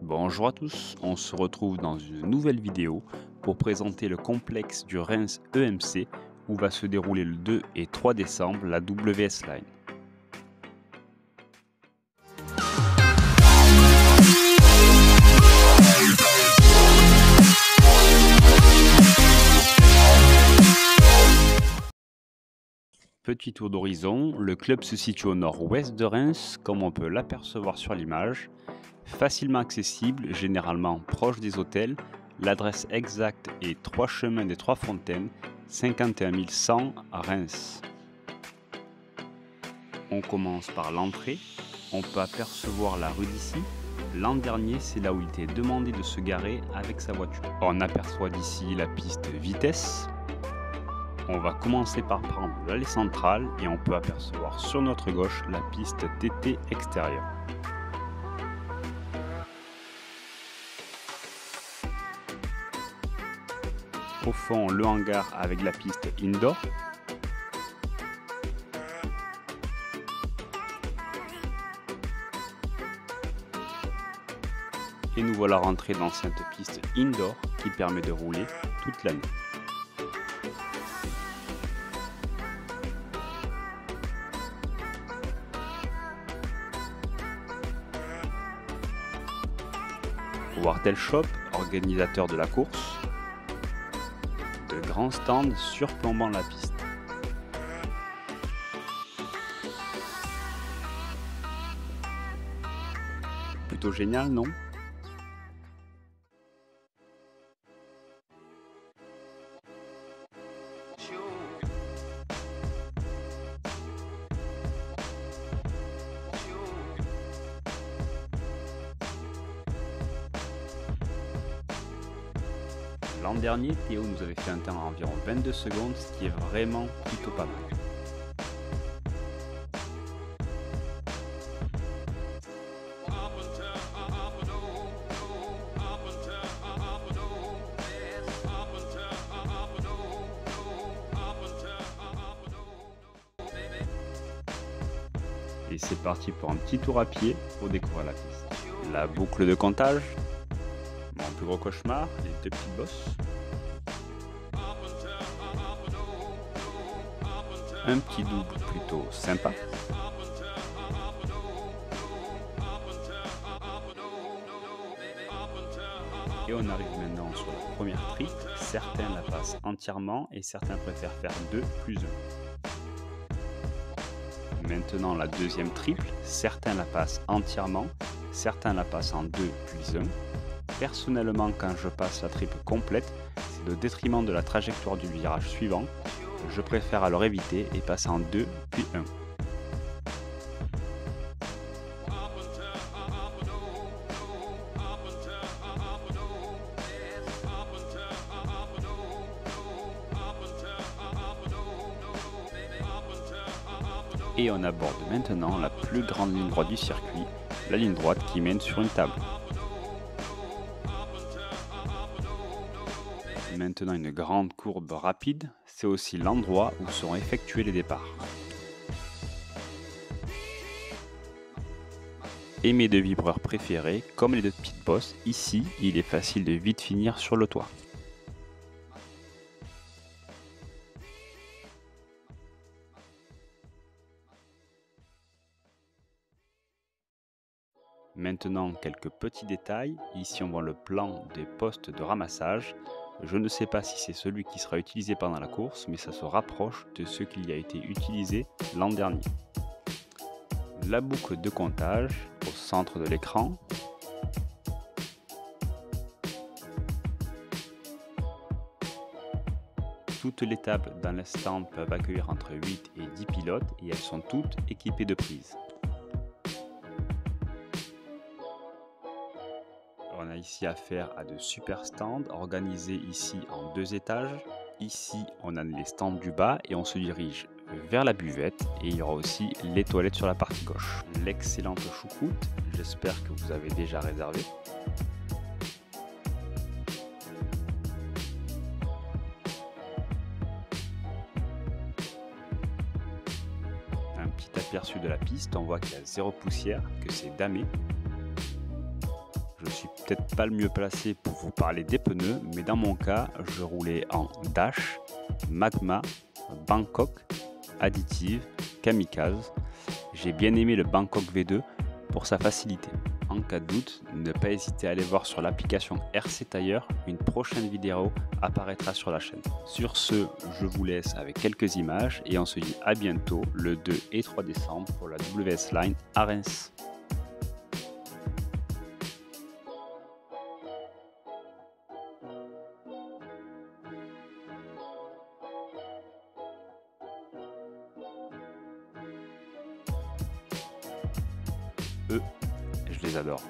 Bonjour à tous, on se retrouve dans une nouvelle vidéo pour présenter le complexe du Reims EMC où va se dérouler le 2 et 3 décembre la WS Line. Petit tour d'horizon, le club se situe au nord-ouest de Reims, comme on peut l'apercevoir sur l'image. Facilement accessible, généralement proche des hôtels, l'adresse exacte est 3 chemin des Trois Fontaines, 51 100 à Reims. On commence par l'entrée, on peut apercevoir la rue d'ici. L'an dernier, c'est là où il était demandé de se garer avec sa voiture. On aperçoit d'ici la piste vitesse. On va commencer par prendre l'allée centrale et on peut apercevoir sur notre gauche la piste TT extérieure. Au fond, le hangar avec la piste indoor. Et nous voilà rentrés dans cette piste indoor qui permet de rouler toute l'année. Wartel Shop, organisateur de la course. De grands stands surplombant la piste. Plutôt génial, non ? L'an dernier, Théo nous avait fait un temps à environ 22 secondes, ce qui est vraiment plutôt pas mal. Et c'est parti pour un petit tour à pied pour découvrir la piste. La boucle de comptage. Mon plus gros cauchemar, les deux petites bosses. Un petit double plutôt sympa. Et on arrive maintenant sur la première triple. Certains la passent entièrement et certains préfèrent faire 2 plus 1. Maintenant la deuxième triple. Certains la passent entièrement, certains la passent en 2 plus 1. Personnellement, quand je passe la triple complète, c'est au détriment de la trajectoire du virage suivant. Je préfère alors éviter et passer en 2 puis 1. Et on aborde maintenant la plus grande ligne droite du circuit, la ligne droite qui mène sur une table. Maintenant une grande courbe rapide, c'est aussi l'endroit où seront effectués les départs. Et mes deux vibreurs préférés, comme les deux petites bosses, ici il est facile de vite finir sur le toit. Maintenant quelques petits détails, ici on voit le plan des postes de ramassage. Je ne sais pas si c'est celui qui sera utilisé pendant la course, mais ça se rapproche de ce qui a été utilisé l'an dernier. La boucle de comptage au centre de l'écran. Toutes les tables dans le stand peuvent accueillir entre 8 et 10 pilotes et elles sont toutes équipées de prises. On a ici affaire à de super stands organisés ici en 2 étages. Ici, on a les stands du bas et on se dirige vers la buvette et il y aura aussi les toilettes sur la partie gauche. L'excellente choucroute, j'espère que vous avez déjà réservé. Un petit aperçu de la piste, on voit qu'il y a 0 poussière, que c'est damé. je suis peut-être pas le mieux placé pour vous parler des pneus, mais dans mon cas, je roulais en Dash, Magma, Bangkok, Additive, Kamikaze. J'ai bien aimé le Bangkok V2 pour sa facilité. En cas de doute, ne pas hésiter à aller voir sur l'application RC Tire, une prochaine vidéo apparaîtra sur la chaîne. Sur ce, je vous laisse avec quelques images et on se dit à bientôt le 2 et 3 décembre pour la WS Line à Reims. Eux, je les adore.